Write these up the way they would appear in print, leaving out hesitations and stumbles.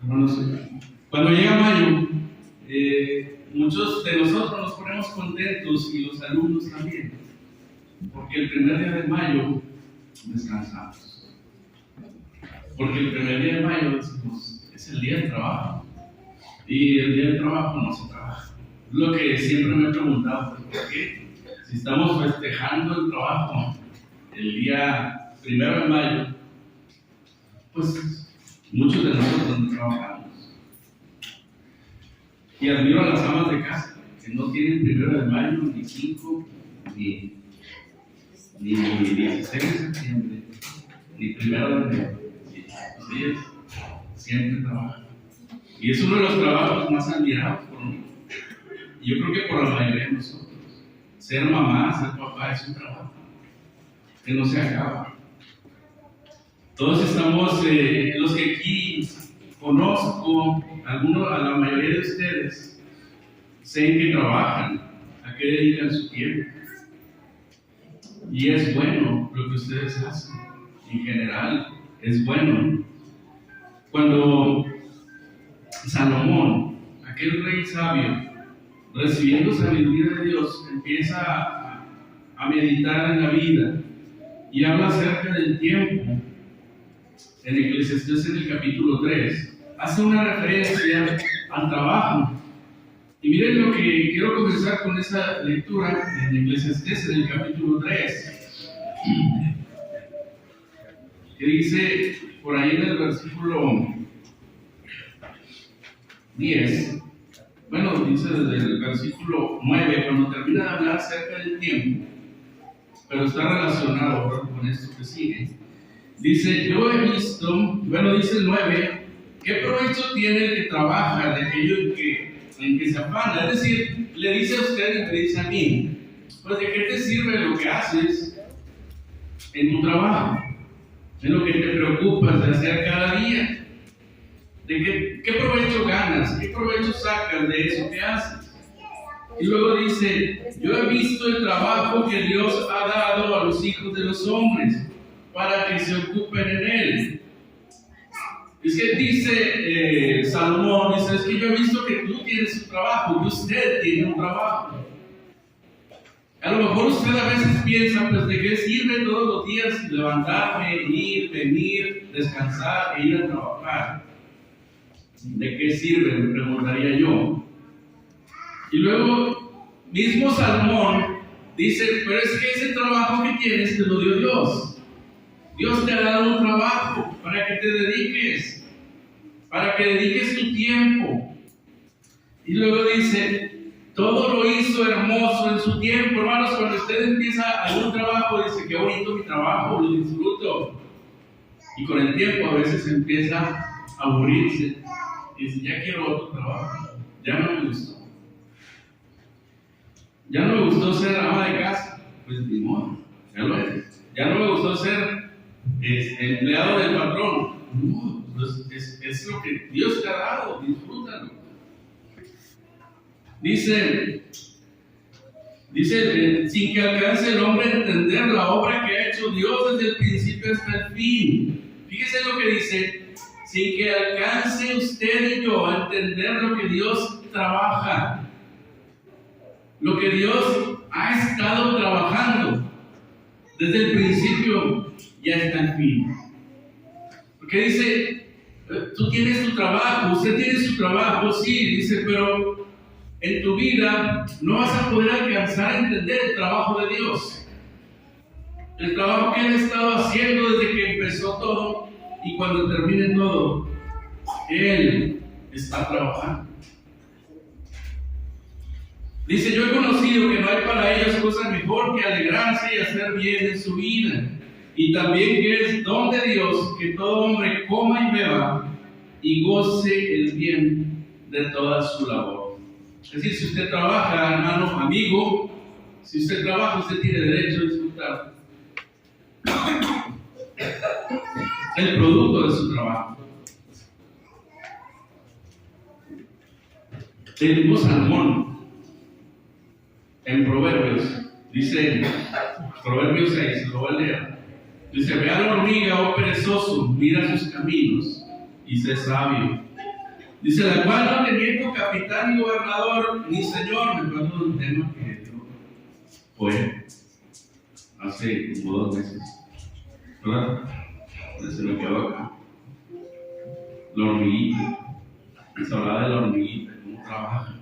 Hermanos, cuando llega mayo, muchos de nosotros nos ponemos contentos y los alumnos también, porque el primer día de mayo descansamos. Porque el primer día de mayo decimos, es el día del trabajo, y el día del trabajo no se trabaja. Es lo que siempre me he preguntado, ¿por qué? Si estamos festejando el trabajo el día 1 de mayo, pues muchos de nosotros no trabajamos. Y admiro a las amas de casa, que no tienen 1 de mayo, ni 5, ni 16 de septiembre, ni 1 de enero. Ellos siempre trabajan. Y es uno de los trabajos más admirados por mí. Y yo creo que por la mayoría de nosotros. Ser mamá, ser papá es un trabajo que no se acaba. Todos estamos, los que aquí conozco, a la mayoría de ustedes, sé en qué trabajan, a qué dedican su tiempo. Y es bueno lo que ustedes hacen, en general, es bueno. Cuando Salomón, aquel rey sabio, recibiendo sabiduría de Dios, empieza a meditar en la vida y habla acerca del tiempo, en Eclesiastés en el capítulo 3, hace una referencia al trabajo. Y miren lo que quiero comenzar con esa lectura en Eclesiastés en el capítulo 3, que dice por ahí en el versículo 10, bueno, dice desde el versículo 9, cuando termina de hablar acerca del tiempo, pero está relacionado con esto que sigue. Dice, yo he visto, bueno, dice el 9, ¿qué provecho tiene el que trabaja de aquello en que se afana? Es decir, le dice a usted y me dice a mí, pues ¿de qué te sirve lo que haces en tu trabajo? En lo que te preocupas de hacer cada día. ¿De qué provecho ganas? ¿Qué provecho sacas de eso que haces? Y luego dice, yo he visto el trabajo que Dios ha dado a los hijos de los hombres para que se ocupen en él. Es que dice Salomón, dice, es que yo he visto que tú tienes un trabajo, que usted tiene un trabajo. A lo mejor usted a veces piensa, pues, ¿de qué sirve todos los días levantarme, ir, venir, descansar e ir a trabajar? ¿De qué sirve? Me preguntaría yo. Y luego, mismo Salomón dice, pero es que ese trabajo que tienes te lo dio Dios. Dios te ha dado un trabajo para que te dediques, para que dediques tu tiempo. Y luego dice, todo lo hizo hermoso en su tiempo. Hermanos, cuando usted empieza algún trabajo, dice, qué bonito mi trabajo, lo disfruto. Y con el tiempo a veces empieza a aburrirse. Y dice, ya quiero otro trabajo, ya no me gustó. Ya no me gustó ser ama de casa, pues ni modo, ya lo es. Ya no me gustó ser empleado del patrón, no, pues es lo que Dios te ha dado, disfrútalo. Dice, sin que alcance el hombre a entender la obra que ha hecho Dios desde el principio hasta el fin. Fíjese lo que dice, sin que alcance usted y yo a entender lo que Dios trabaja, lo que Dios ha estado trabajando desde el principio y hasta el fin. Porque dice, tú tienes tu trabajo, usted tiene su trabajo, sí, dice, pero en tu vida no vas a poder alcanzar a entender el trabajo de Dios. El trabajo que Él ha estado haciendo desde que empezó todo y cuando termine todo, Él está trabajando. Dice, yo he conocido que no hay para ellos cosa mejor que alegrarse y hacer bien en su vida. Y también que es don de Dios que todo hombre coma y beba y goce el bien de toda su labor. Es decir, si usted trabaja, hermano, amigo, si usted trabaja, usted tiene derecho a disfrutar el producto de su trabajo. El mismo Salomón, en Proverbios, dice, Proverbios 6, lo voy a leer. Dice, ve a la hormiga, oh perezoso, mira sus caminos y sé sabio. Dice, la cual no teniendo capitán ni gobernador ni señor. Me acuerdo de un tema que fue hace como 2 meses, ¿verdad? Se me quedó acá. La hormiguita. Se hablaba de la hormiguita, cómo trabaja.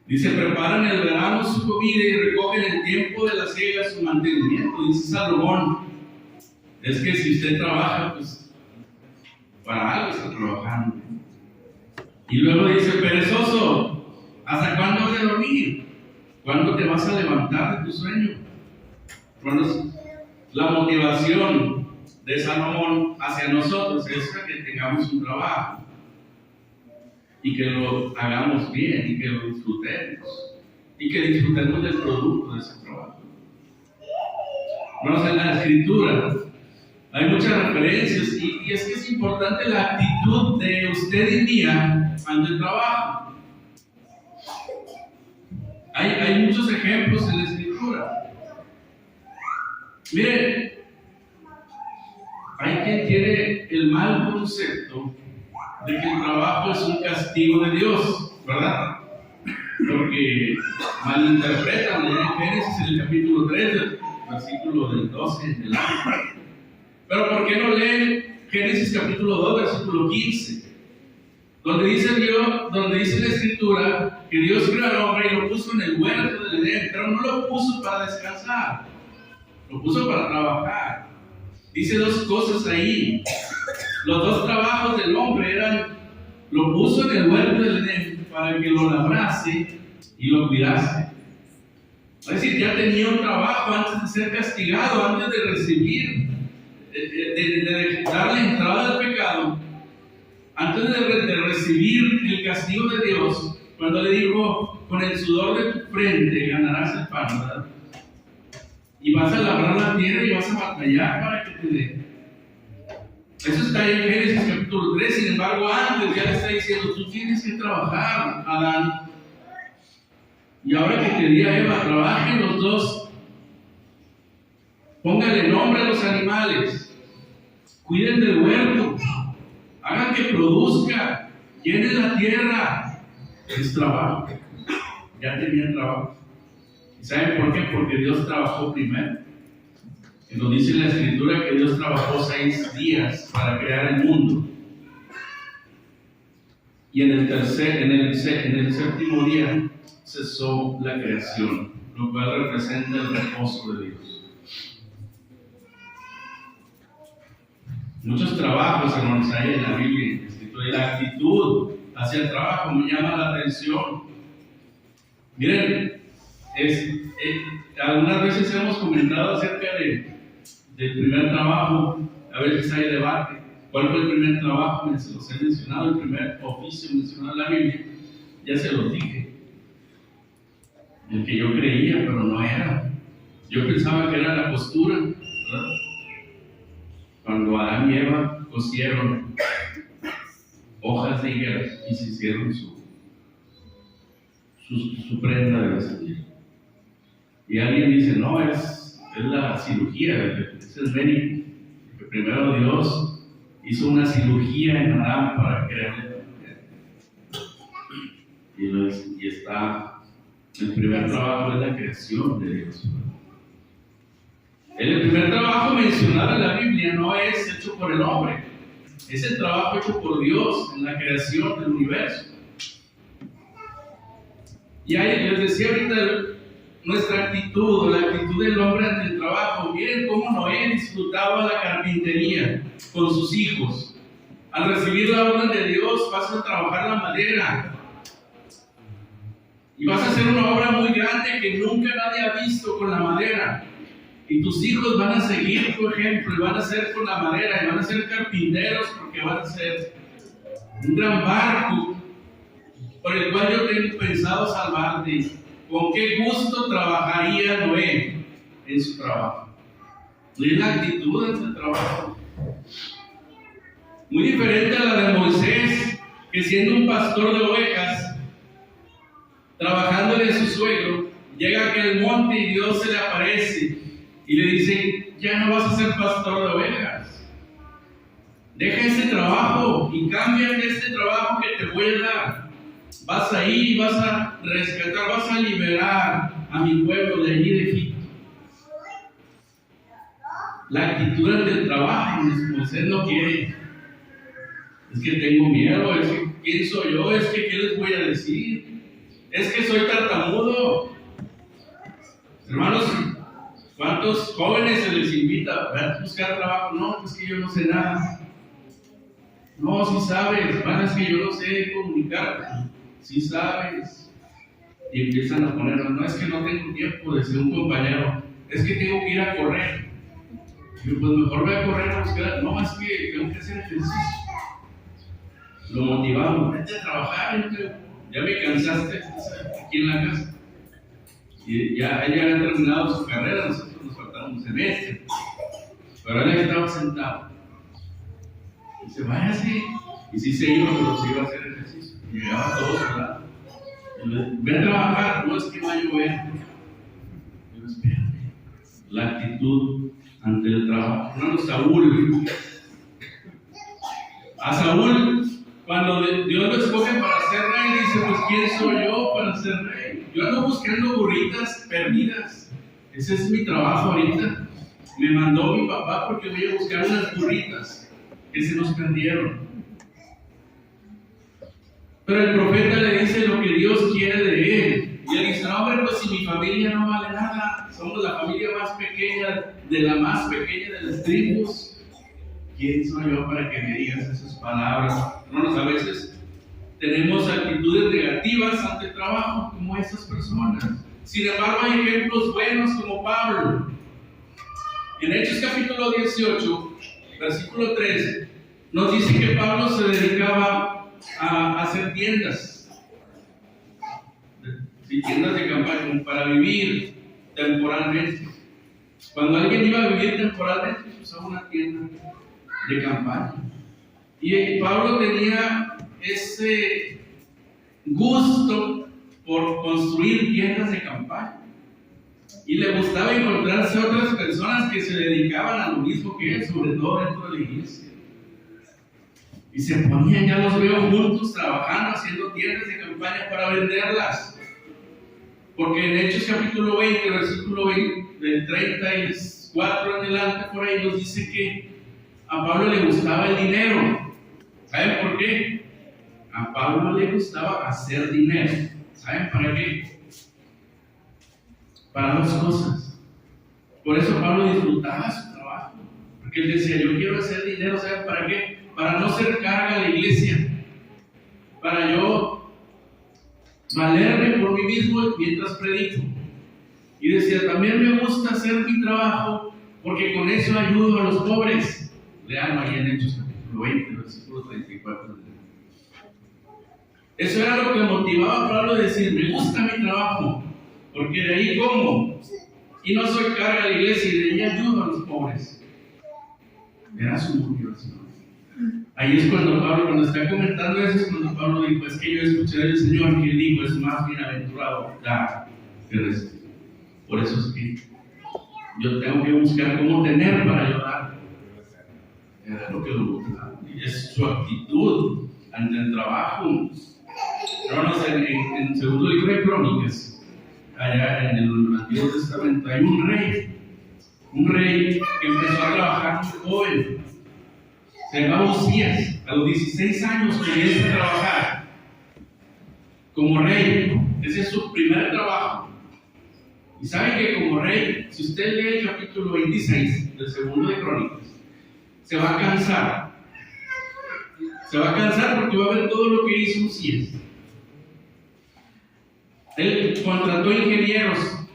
Dice, preparan el verano su comida y recogen el tiempo de la siega su mantenimiento. Dice Salomón, es que si usted trabaja, pues para algo está trabajando. Y luego dice, perezoso, ¿hasta cuándo has de dormir? ¿Cuándo te vas a levantar de tu sueño? Bueno, la motivación de Salomón hacia nosotros es que tengamos un trabajo y que lo hagamos bien y que lo disfrutemos y que disfrutemos del producto de ese trabajo. Bueno, en la Escritura hay muchas referencias y es que es importante la actitud de usted y mía ante el trabajo. Hay muchos ejemplos en la Escritura. Miren, hay quien tiene el mal concepto de que el trabajo es un castigo de Dios, ¿verdad? Porque malinterpretan en Génesis en el capítulo 3, versículo del 12 del año. Pero ¿por qué no leen Génesis capítulo 2, versículo 15? Donde dice la Escritura que Dios creó al hombre y lo puso en el huerto del Edén, pero no lo puso para descansar, lo puso para trabajar. Dice 2 cosas ahí. Los 2 trabajos del hombre lo puso en el huerto del Edén para que lo labrase y lo cuidase. Es decir, ya tenía un trabajo antes de ser castigado, antes de recibir, de darle entrada al pecado, antes de recibir el castigo de Dios, cuando le dijo, con el sudor de tu frente ganarás el pan, ¿verdad? Y vas a labrar la tierra y vas a batallar para que te dé. Eso está ahí en Génesis capítulo 3. Sin embargo, antes ya le está diciendo, tú tienes que trabajar, Adán. Y ahora que te di a Eva, trabajen los 2. Pónganle nombre a los animales. Cuiden del huerto. Hagan que produzca. Llenen la tierra. Es trabajo. Ya tenían trabajo. ¿Y saben por qué? Porque Dios trabajó primero. Y nos dice en la Escritura que Dios trabajó 6 días para crear el mundo. Y en el séptimo día cesó la creación, lo cual representa el reposo de Dios. Muchos trabajos, hermanos, hay en la Biblia, en la Escritura, y la actitud hacia el trabajo me llama la atención. Miren, algunas veces hemos comentado acerca del primer trabajo. A veces hay debate. ¿Cuál fue el primer trabajo? Se los he mencionado, el primer oficio mencionado en la Biblia. Ya se los dije. El que yo creía, pero no era. Yo pensaba que era la costura, ¿verdad? Cuando Adán y Eva cosieron hojas de higuera y se hicieron su prenda de vestir. Y alguien dice, no, es la cirugía, es el médico. Porque primero Dios hizo una cirugía en Adán para crearle la mujer. Y está, el primer trabajo es la creación de Dios. El primer trabajo mencionado en la Biblia no es hecho por el hombre, es el trabajo hecho por Dios en la creación del universo. Y ahí les decía ahorita, nuestra actitud, la actitud del hombre ante el trabajo. Miren cómo Noé disfrutaba la carpintería con sus hijos. Al recibir la orden de Dios, vas a trabajar la madera. Y vas a hacer una obra muy grande que nunca nadie ha visto con la madera. Y tus hijos van a seguir tu ejemplo y van a ser con la madera y van a ser carpinteros porque van a ser un gran barco por el cual yo tengo pensado salvarte. ¿Con qué gusto trabajaría Noé en su trabajo? Es la actitud en su trabajo. Muy diferente a la de Moisés, que siendo un pastor de ovejas, trabajándole a su suegro, llega a aquel monte y Dios se le aparece y le dice, ya no vas a ser pastor de ovejas. Deja ese trabajo y cámbiate este trabajo que te voy a dar. Vas a ir y vas a rescatar, vas a liberar a mi pueblo de allí de Egipto. La actitud ante el trabajo, Moisés no quiere. Es que tengo miedo, es que ¿quién soy yo? Es que ¿qué les voy a decir? Es que soy tartamudo. Hermanos, ¿cuántos jóvenes se les invita a buscar trabajo? No, es que yo no sé nada. No, si sabes, hermano, es que yo no sé comunicar. Si sabes. Y empiezan a poner, no es que no tengo tiempo, decía un compañero, es que tengo que ir a correr. Y yo, pues mejor voy a correr a buscar. No, es que tengo que hacer ejercicio. Lo motivamos, vete a trabajar, ya me cansaste aquí en la casa. Y ya ella había terminado su carrera, nosotros nos faltaba un semestre. Pero él estaba sentado. Y se vaya así. Y sí se iba, pero se iba a hacer ejercicio. Y llegaba todo sudado. Ve a trabajar, no es que va a llover. Pero espérate. La actitud ante el trabajo. Hermano, Saúl. A Saúl, cuando Dios lo escoge para ser rey, dice, pues ¿quién soy yo para ser rey? Yo ando buscando burritas perdidas. Ese es mi trabajo ahorita. Me mandó mi papá porque voy a buscar unas burritas que se nos perdieron. Pero el profeta le dice lo que Dios quiere de él. Y él dice, no, hombre, pues si mi familia no vale nada, somos la familia más pequeña, de la más pequeña de las tribus. ¿Quién soy yo para que me digas esas palabras? Hermanos, a veces tenemos actitudes negativas ante el trabajo, como esas personas. Sin embargo, hay ejemplos buenos como Pablo. En Hechos capítulo 18, versículo 13, nos dice que Pablo se dedicaba a hacer tiendas. Tiendas de campaña, para vivir temporalmente. Cuando alguien iba a vivir temporalmente, usaba una tienda de campaña. Y Pablo tenía ese gusto por construir tiendas de campaña. Y le gustaba encontrarse otras personas que se dedicaban a lo mismo que él, sobre todo dentro de la iglesia. Y se ponían, ya los veo juntos trabajando, haciendo tiendas de campaña para venderlas. Porque en Hechos capítulo 20, versículo 20, del 34 en adelante, por ahí nos dice que a Pablo le gustaba el dinero. ¿Saben por qué? A Pablo le gustaba hacer dinero. ¿Saben para qué? Para dos cosas. Por eso Pablo disfrutaba su trabajo. Porque él decía, yo quiero hacer dinero. ¿Saben para qué? Para no ser carga a la iglesia. Para yo valerme por mí mismo mientras predico. Y decía, también me gusta hacer mi trabajo porque con eso ayudo a los pobres. Leanlo ahí en Hechos capítulo 20, versículo 34. Eso era lo que motivaba a Pablo a decir, me gusta mi trabajo, porque de ahí como, y no soy carga a la iglesia, y de ahí ayudo a los pobres. Era su motivación. Ahí es cuando Pablo, cuando está comentando eso, es cuando Pablo dijo, es que yo escuché del Señor que dijo, es más bienaventurado dar que recibir. Por eso es que yo tengo que buscar cómo tener para ayudar. Era lo que lo gustaba. Y es su actitud ante el trabajo. Hermanos, en segundo libro de Crónicas, allá en el Antiguo Testamento, hay un rey que empezó a trabajar muy joven. Se llamaba Usías. A los 16 años comienza a trabajar como rey. Ese es su primer trabajo. Y saben que como rey, si usted lee el capítulo 26 del segundo de Crónicas, se va a cansar. Se va a cansar porque va a ver todo lo que hizo Usías. Él contrató ingenieros,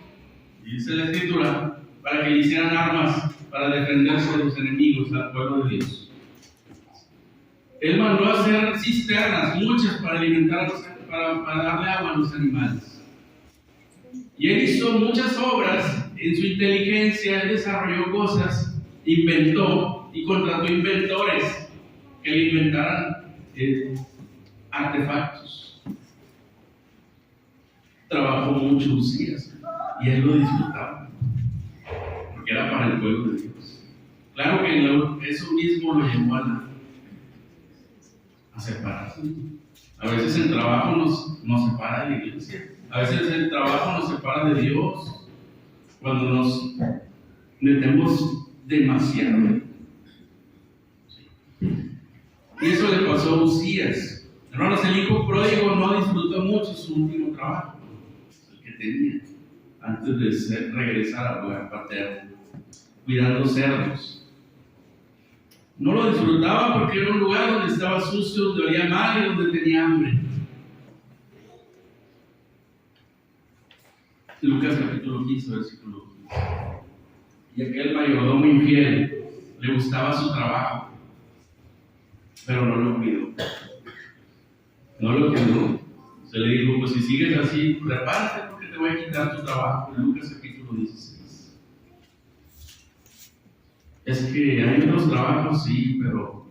dice la escritura, para que le hicieran armas para defenderse de los enemigos al pueblo de Dios. Él mandó a hacer cisternas, muchas, para alimentar, para darle agua a los animales. Y él hizo muchas obras en su inteligencia, él desarrolló cosas, inventó y contrató inventores que le inventaran artefactos. Trabajó mucho Usías y él lo disfrutaba, porque era para el pueblo de Dios. Claro que eso mismo lo llevó a a separarse. A veces el trabajo nos separa de la iglesia. A veces el trabajo nos separa de Dios. Cuando nos metemos demasiado. Y eso le pasó a Uzías. Hermanos, el hijo pródigo no disfrutó mucho su último trabajo, el que tenía, antes de regresar al hogar paterno, cuidando cerdos. No lo disfrutaba porque era un lugar donde estaba sucio, donde olía mal y donde tenía hambre. Lucas capítulo 15, versículo 15. Y aquel mayordomo infiel le gustaba su trabajo, pero no lo cuidó. No lo cuidó. Se le dijo, pues si sigues así, prepárate porque te voy a quitar tu trabajo. Lucas capítulo 16. Es que hay otros trabajos, sí, pero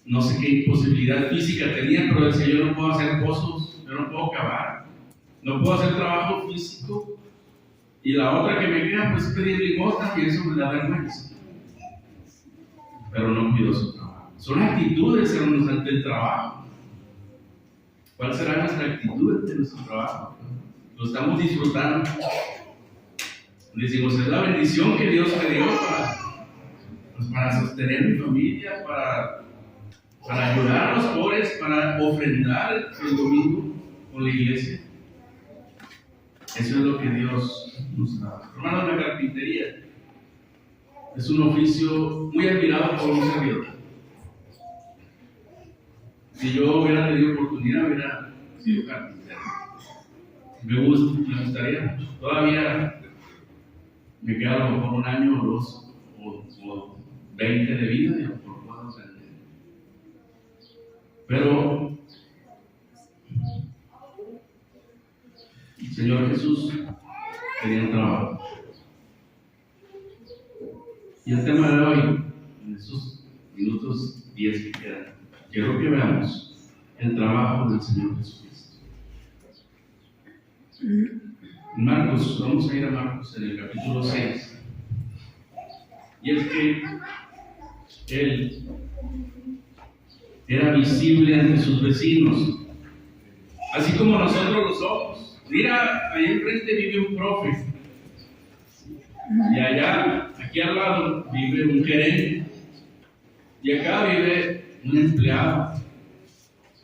no sé qué imposibilidad física tenía, pero decía, yo no puedo hacer pozos, yo no puedo cavar, no puedo hacer trabajo físico. Y la otra que me queda, pues pedir limosna, y eso me da vergüenza. Pero no cuidó su trabajo. Son actitudes, hermanos, ante el trabajo. ¿Cuál será nuestra actitud ante nuestro trabajo? Lo estamos disfrutando. Decimos, es la bendición que Dios me dio para sostener mi familia, para ayudar a los pobres, para ofrendar el domingo con la iglesia. Eso es lo que Dios nos da. Hermanos, la carpintería es un oficio muy admirado por un servidor. Si yo hubiera tenido oportunidad, hubiera sido carpintero. Me gustaría mucho. Todavía me queda a lo mejor un año o dos, o 20 de vida, y a lo mejor puedo aprender. Pero el Señor Jesús tenía un trabajo. Y el tema de hoy, en estos minutos 10 que quedan, quiero que veamos el trabajo del Señor Jesucristo. Marcos, vamos a ir a Marcos en el capítulo 6. Y es que Él era visible ante sus vecinos, así como nosotros lo somos. Mira, ahí enfrente vive un profe, y allá, aquí al lado, vive un gerente, y acá vive un empleado,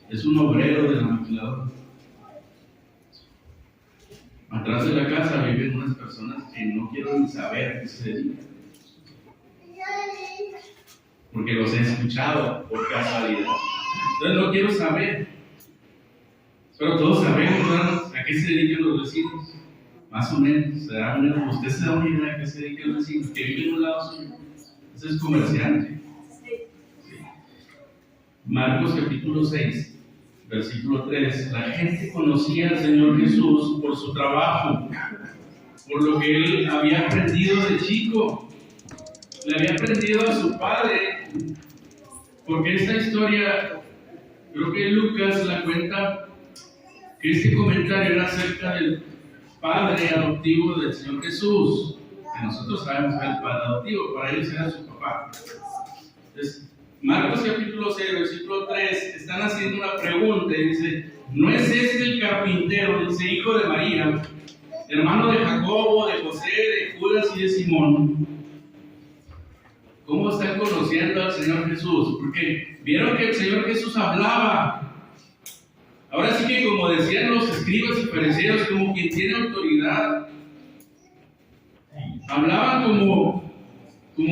es un obrero de la maquiladora. Atrás de la casa viven unas personas que no quiero ni saber a qué se dedican, porque los he escuchado por casualidad. Entonces no quiero saber, pero todos sabemos, ¿verdad?, a qué se dedican los vecinos. Más o menos, usted se da una idea a qué se dedica el vecino, que vive en un lado suyo. Ese es comerciante. Sí. Marcos capítulo 6, versículo 3. La gente conocía al Señor Jesús por su trabajo, por lo que Él había aprendido de chico. Le había aprendido a su padre, porque esta historia, creo que Lucas la cuenta, que este comentario era acerca del padre adoptivo del Señor Jesús, que nosotros sabemos que es el padre adoptivo, para ellos era su papá. Entonces, Marcos capítulo 6, versículo 3, están haciendo una pregunta y dice, ¿no es este el carpintero, dice, hijo de María, hermano de Jacobo, de José, de Judas y de Simón? ¿Cómo están conociendo al Señor Jesús? Porque vieron que el Señor Jesús hablaba. Ahora sí que, como decían los escribas y fariseos, como quien tiene autoridad. Hablaban como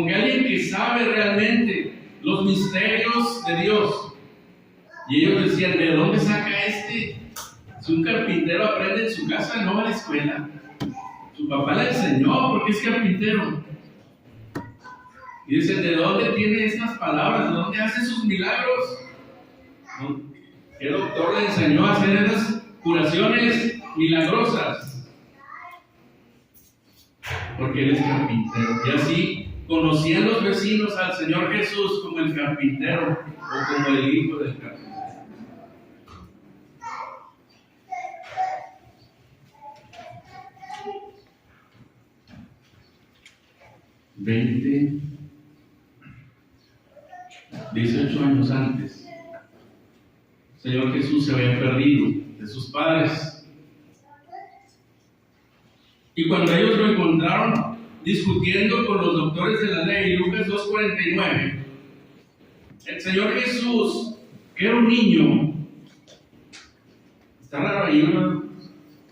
que alguien que sabe realmente los misterios de Dios. Y ellos decían, ¿de dónde saca este? Si un carpintero aprende en su casa, no va a la escuela. Su papá le enseñó porque es carpintero. Y dicen, ¿de dónde tiene estas palabras? ¿De dónde hace sus milagros? ¿Qué doctor le enseñó a hacer esas curaciones milagrosas? Porque él es carpintero. Y así conocían los vecinos al Señor Jesús como el carpintero o como el hijo del carpintero. $18 años antes, Señor Jesús se había perdido de sus padres. Y cuando ellos lo encontraron discutiendo con los doctores de la ley, Lucas 2:49, el Señor Jesús, que era un niño, está raro ahí,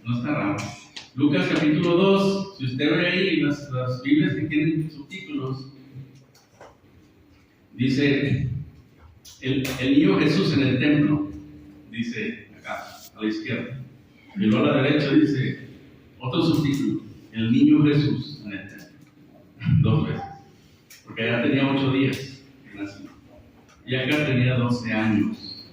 no está raro. Lucas capítulo 2, si usted ve ahí las Biblias que tienen subtítulos, dice el niño Jesús en el templo, dice acá a la izquierda, y luego a la derecha dice otro subtítulo, el niño Jesús en el templo, 2 veces, porque allá tenía 8 días que nació, y acá tenía 12 años,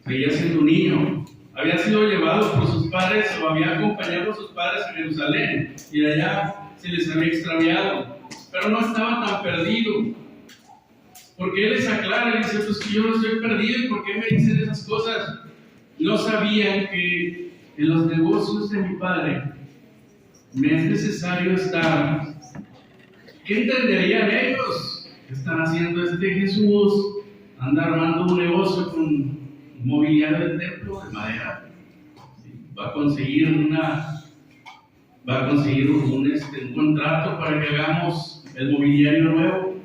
seguía siendo un niño. Había sido llevado por sus padres o había acompañado a sus padres a Jerusalén y de allá se les había extraviado, pero no estaba tan perdido, porque él les aclara y dice: pues que yo no estoy perdido, ¿y por qué me dicen esas cosas? No sabían que en los negocios de mi padre me es necesario estar. ¿Qué entenderían ellos? ¿Qué están haciendo este Jesús? Anda armando un negocio con mobiliario del templo de madera. Va a conseguir un contrato para que hagamos el mobiliario nuevo.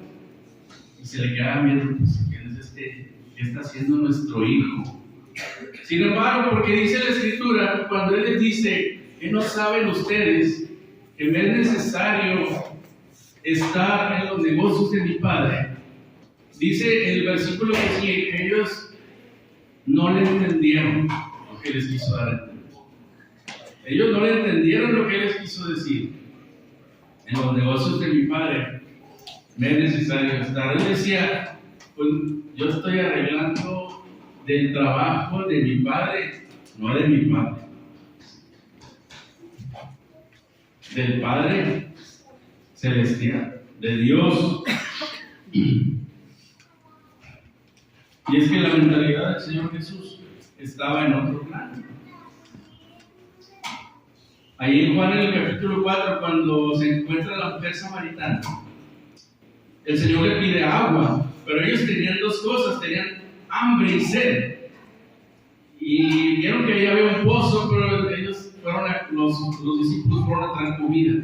Y se le queda viendo: pues, ¿quién es este? ¿Qué está haciendo nuestro hijo? Sin embargo, porque dice la Escritura, cuando Él les dice que no saben ustedes que me es necesario estar en los negocios de mi Padre, dice el versículo que sigue que ellos no le entendieron lo que les quiso dar a entender. Ellos no le entendieron lo que les quiso decir. En los negocios de mi Padre me es necesario estar. Él decía: pues yo estoy arreglando del trabajo de mi Padre, no de mi Padre, del Padre celestial, de Dios. Y es que la mentalidad del Señor Jesús estaba en otro plano. Ahí en Juan, en el capítulo 4, cuando se encuentra la mujer samaritana, el Señor le pide agua, pero ellos tenían 2 cosas: tenían hambre y sed. Y vieron que ahí había un pozo, pero ellos los discípulos fueron a traer comida.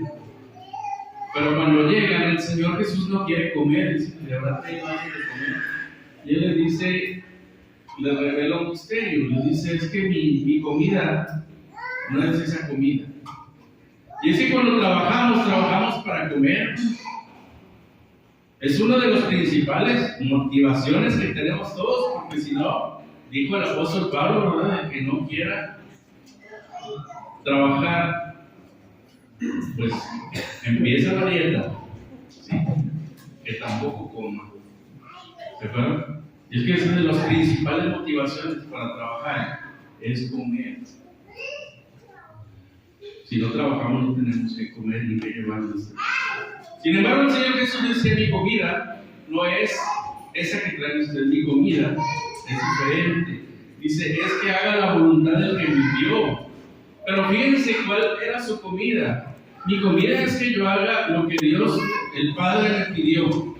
Pero cuando llegan, el Señor Jesús no quiere comer, dice: ¿de verdad tengo hambre de comer? Y Él les dice, le revela un misterio, les dice: es que mi comida no es esa comida. Y es que cuando trabajamos para comer. Es una de las principales motivaciones que tenemos todos, porque si no, dijo el apóstol Pablo, ¿verdad?, de que no quiera trabajar, pues empieza la dieta, ¿sí?, que tampoco coma. ¿Se acuerdan? Y es que esa es de las principales motivaciones para trabajar, es comer. Si no trabajamos, no tenemos que comer ni que llevarnos. Sin embargo, el Señor Jesús dice: mi comida no es esa que traen ustedes, mi comida es diferente. Dice: es que haga la voluntad del que me envió. Pero fíjense cuál era su comida. Mi comida es que yo haga lo que Dios, el Padre, me pidió.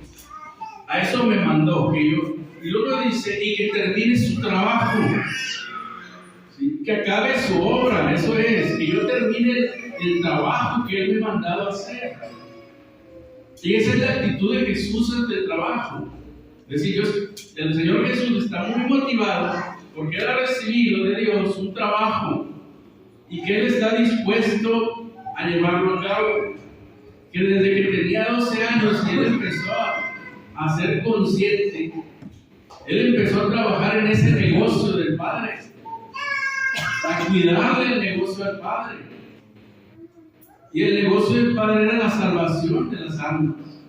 A eso me mandó. Y luego dice: y que termine su trabajo. ¿Sí? Que acabe su obra. Eso es, que yo termine el trabajo que Él me ha mandado a hacer. Y esa es la actitud de Jesús ante el trabajo. Es decir, el Señor Jesús está muy motivado porque Él ha recibido de Dios un trabajo y que Él está dispuesto a llevarlo a cabo. Que desde que tenía 12 años Él empezó a ser consciente. Él empezó a trabajar en ese negocio del Padre, a cuidar del negocio del Padre. Y el negocio del Padre era la salvación de las almas.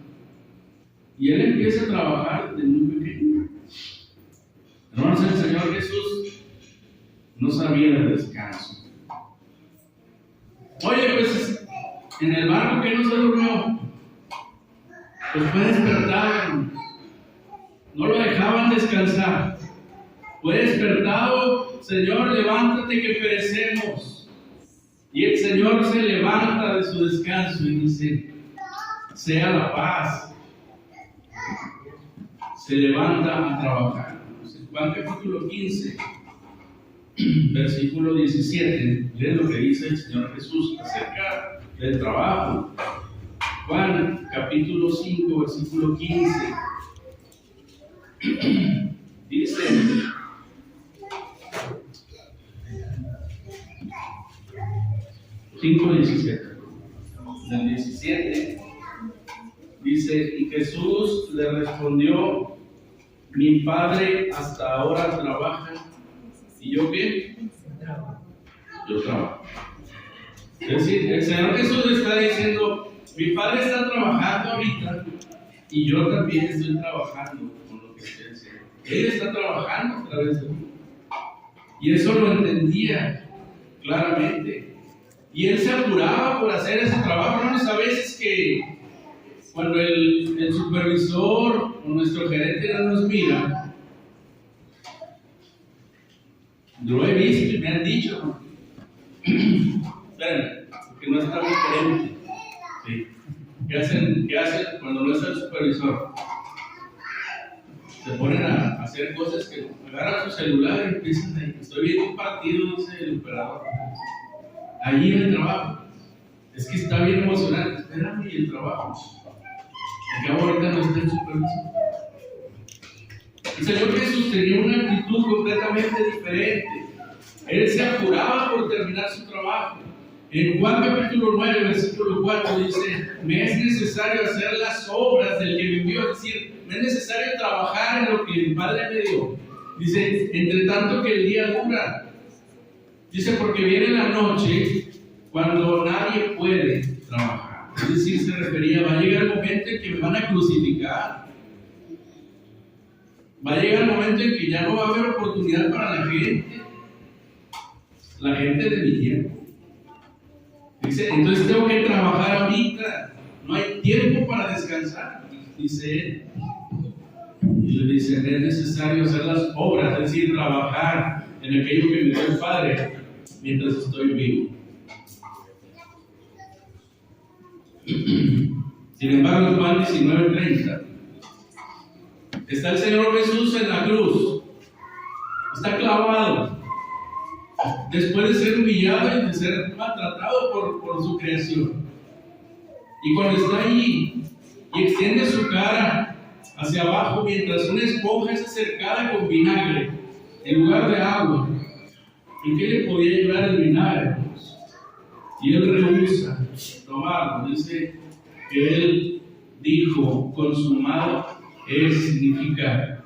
Y Él empieza a trabajar desde muy pequeño. Hermanos, el Señor Jesús no sabía de descanso. Oye, pues en el barco que no se durmió, pues fue despertado. No lo dejaban descansar. Fue despertado: Señor, levántate que perecemos. Y el Señor se levanta de su descanso y dice: sea la paz. Se levanta a trabajar. Juan capítulo 15, versículo 17, miren lo que dice el Señor Jesús acerca del trabajo. Juan capítulo 5, versículo 15, dice: del 17, dice: y Jesús le respondió: mi Padre hasta ahora trabaja, ¿y yo qué? Yo trabajo. Es decir, el Señor Jesús le está diciendo: mi Padre está trabajando ahorita y yo también estoy trabajando con lo que estoy haciendo. Él está trabajando a través de mí. Y eso lo entendía claramente. Y él se apuraba por hacer ese trabajo. No, a veces que cuando el supervisor o nuestro gerente no nos mira, yo he visto y me han dicho, espérame, porque no está muy gerente. ¿Sí? ¿Qué hacen cuando no está el supervisor? Se ponen a hacer cosas que agarran su celular y empiezan a: estoy viendo un partido, dice el operador. Allí en el trabajo. Es que está bien emocionante. Espérame, y el trabajo. Porque ahorita no está el supervisor. El Señor Jesús tenía una actitud completamente diferente. Él se apuraba por terminar su trabajo. En Juan capítulo 9, versículo 4 dice: me es necesario hacer las obras del que me envió. Es decir, me es necesario trabajar en lo que el Padre me dio. Dice: entre tanto que el día dura. Dice: porque viene la noche cuando nadie puede trabajar. Es decir, se refería: va a llegar el momento en que me van a crucificar. Va a llegar el momento en que ya no va a haber oportunidad para la gente de mi tiempo. Dice: entonces tengo que trabajar ahorita. No hay tiempo para descansar. Dice él. Y le dice: es necesario hacer las obras, es decir, trabajar en aquello que me dio el Padre mientras estoy vivo. Sin embargo, en Juan 19:30 está el Señor Jesús en la cruz. Está clavado. Después de ser humillado y de ser maltratado por su creación. Y cuando está allí y extiende su cara hacia abajo mientras una esponja es acercada con vinagre en lugar de agua, ¿en qué le podía ayudar el vinagre? Y él rehúsa tomarlo. Dice que él dijo: consumado es, significa: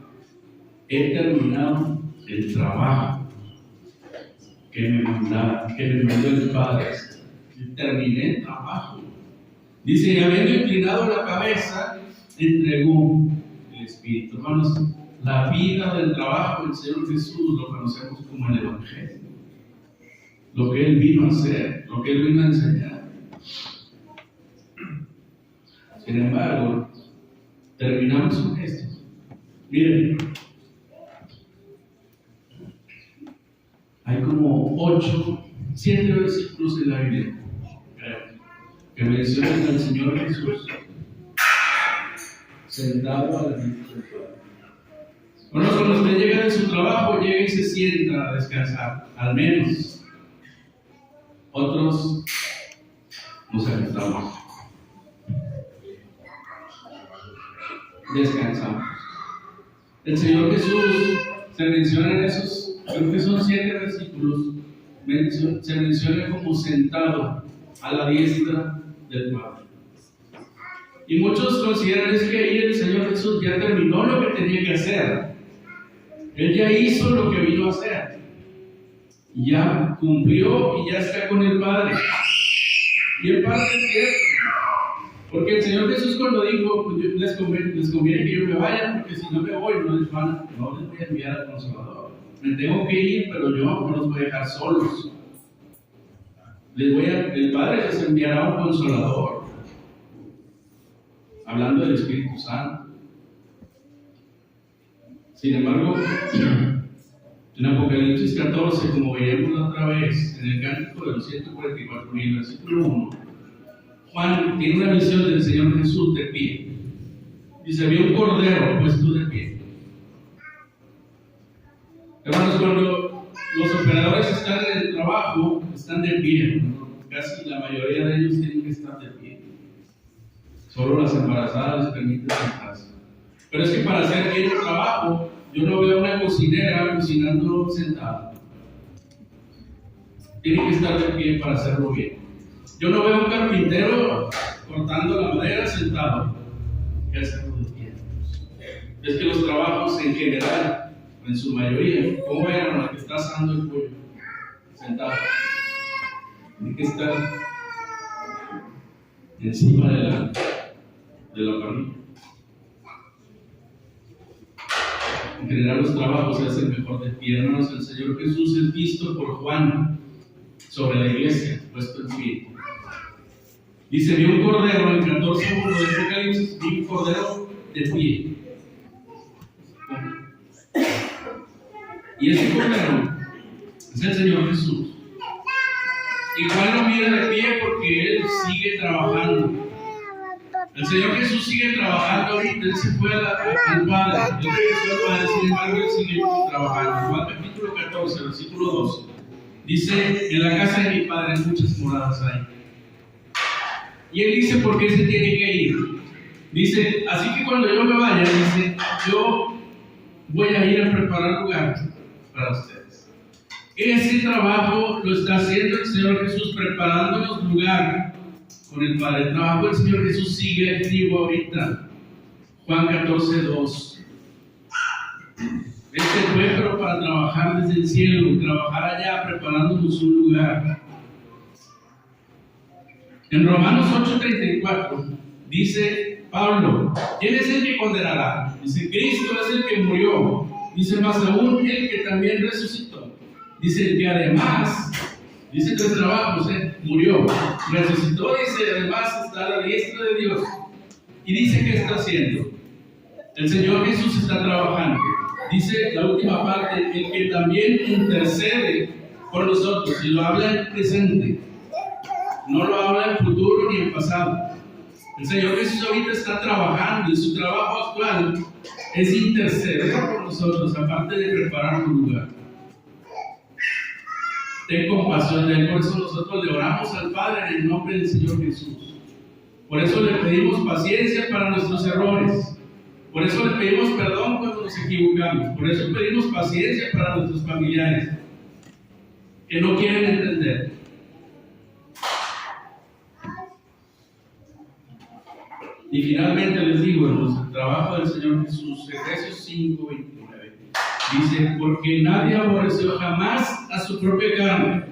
he terminado el trabajo que me mandó el Padre. Terminé el trabajo. Dice: y habiendo inclinado la cabeza, entregó el Espíritu. Hermanos, la vida del trabajo del Señor Jesús lo conocemos como el Evangelio. Lo que Él vino a hacer, lo que Él vino a enseñar. Sin embargo, terminamos con esto. Miren, hay como 7 versículos en la Biblia, creo, que mencionan al Señor Jesús sentado a la diestra del Padre. Bueno, cuando usted llega de su trabajo, llega y se sienta a descansar, al menos. Otros nos acostamos, descansamos. El Señor Jesús se menciona en esos, creo que son 7 versículos, se menciona como sentado a la diestra del Padre. Y muchos consideran que ahí el Señor Jesús ya terminó lo que tenía que hacer. Él ya hizo lo que vino a hacer. Ya cumplió y ya está con el Padre. Y el Padre es cierto. Porque el Señor Jesús, cuando dijo: pues les conviene que yo me vaya, porque si no me voy, no les voy a enviar al Consolador. Me tengo que ir, pero yo no los voy a dejar solos. El Padre les enviará un Consolador. Hablando del Espíritu Santo. Sin embargo, en Apocalipsis 14, como veíamos la otra vez, en el cántico de los 144, y el versículo 1, Juan tiene una visión del Señor Jesús de pie. Dice: había un cordero puesto de pie. Hermanos, cuando los operadores están en el trabajo, están de pie, ¿no? Casi la mayoría de ellos tienen que estar de pie. Solo las embarazadas les permiten sentarse. Pero es que para hacer bien el trabajo, yo no veo una cocinera cocinando sentada. Tiene que estar de pie para hacerlo bien. Yo no veo un carpintero cortando la madera sentado. Hay que hacerlo de pie. Es que los trabajos en general, en su mayoría, como eran los que está asando el pollo, sentado. Tiene que estar encima de la parrilla. En general los trabajos se hacen mejor de pie. Hermanos, el Señor Jesús es visto por Juan sobre la iglesia, puesto en pie. Dice, vi un cordero en el 14:1 de Apocalipsis, vi un cordero de pie. Y ese cordero es el Señor Jesús. Y Juan lo mira de pie porque Él sigue trabajando. El Señor Jesús sigue trabajando ahorita. Él se fue al Padre. Él regresó al Padre, sin embargo, Él sigue trabajando. Juan capítulo 14, versículo 12. Dice, en la casa de mi Padre muchas moradas hay. Y Él dice, ¿por qué se tiene que ir? Dice, así que cuando yo me vaya, dice, yo voy a ir a preparar lugar para ustedes. Ese trabajo lo está haciendo el Señor Jesús, preparándonos lugar con el Padre. El trabajo del Señor Jesús sigue activo ahorita. Juan 14:2. Este fue pero para trabajar desde el cielo, trabajar allá preparándonos un lugar. En Romanos 8:34 dice Pablo, ¿quién es el que condenará? Dice, Cristo es el que murió. Dice, más aún el que también resucitó. Dice, el que además, dice tres trabajos, murió, resucitó, dice, además está a la diestra de Dios. Y dice, ¿qué está haciendo? El Señor Jesús está trabajando. Dice la última parte, el que también intercede por nosotros, y lo habla en presente, no lo habla en futuro ni en pasado. El Señor Jesús ahorita está trabajando y su trabajo actual es interceder por nosotros, aparte de preparar un lugar. Ten compasión de Él, por eso nosotros le oramos al Padre en el nombre del Señor Jesús. Por eso le pedimos paciencia para nuestros errores. Por eso le pedimos perdón cuando nos equivocamos. Por eso pedimos paciencia para nuestros familiares que no quieren entender. Y finalmente les digo, hermanos, el trabajo del Señor Jesús, Efesios 5:29, dice, porque nadie aborreció jamás a su propia carne.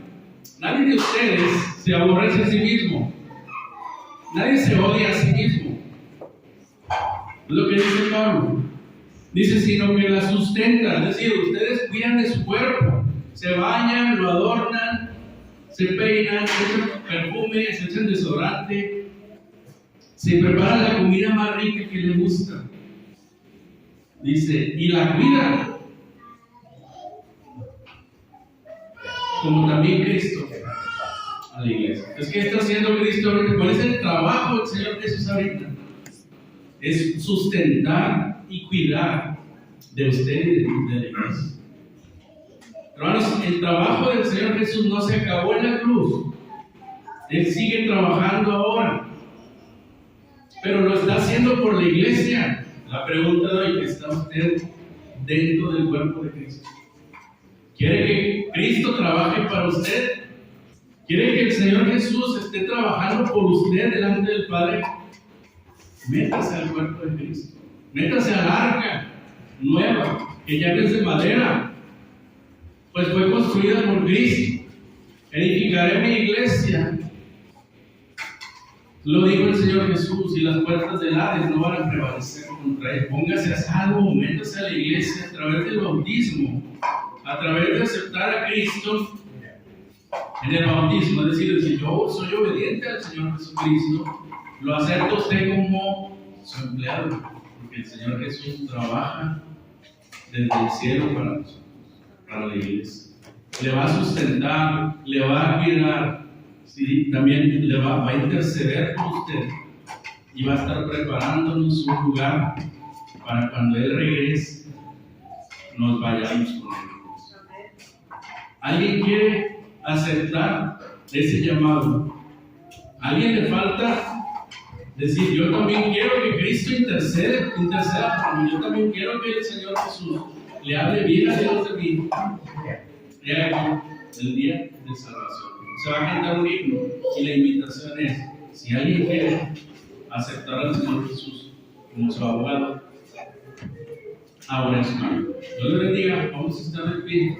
Nadie de ustedes se aborrece a sí mismo. Nadie se odia a sí mismo. Es lo que dice Pablo. Dice, sino que la sustenta. Es decir, ustedes cuidan de su cuerpo. Se bañan, lo adornan, se peinan, se echan perfume, se echan desodorante. Se prepara la comida más rica que le gusta. Dice, y la cuida. Como también Cristo a la iglesia. Es que está haciendo Cristo ahorita. ¿Cuál es el trabajo del Señor Jesús ahorita? Es sustentar y cuidar de usted y de la iglesia. Hermanos, el trabajo del Señor Jesús no se acabó en la cruz. Él sigue trabajando ahora. Pero lo está haciendo por la iglesia. La pregunta de hoy, ¿está usted dentro del cuerpo de Cristo? ¿Quiere que Cristo trabaje para usted? ¿Quiere que el Señor Jesús esté trabajando por usted delante del Padre? Métase al cuerpo de Cristo. Métase al arca nueva, que ya no es de madera, pues fue construida por Cristo. Edificaré mi iglesia. Lo dijo el Señor Jesús, y las puertas del Hades no van a prevalecer contra él. Póngase a salvo, métase a la iglesia a través del bautismo, a través de aceptar a Cristo en el bautismo. Es decir, si yo soy obediente al Señor Jesucristo, lo acepta usted como su empleado, porque el Señor Jesús trabaja desde el cielo para nosotros, para la iglesia. Le va a sustentar, le va a cuidar. Sí, también le va a interceder por usted y va a estar preparándonos un lugar para cuando Él regrese nos vayamos con Él. ¿Alguien quiere aceptar ese llamado? ¿A alguien le falta decir, yo también quiero que Cristo interceda por mí? Yo también quiero que el Señor Jesús le hable bien a Dios de mí. He aquí el día de salvación. Se va a cantar un himno y la invitación es, si alguien quiere aceptar al Señor Jesús como su abogado, ahora es malo. Dios le bendiga, vamos a estar de pie.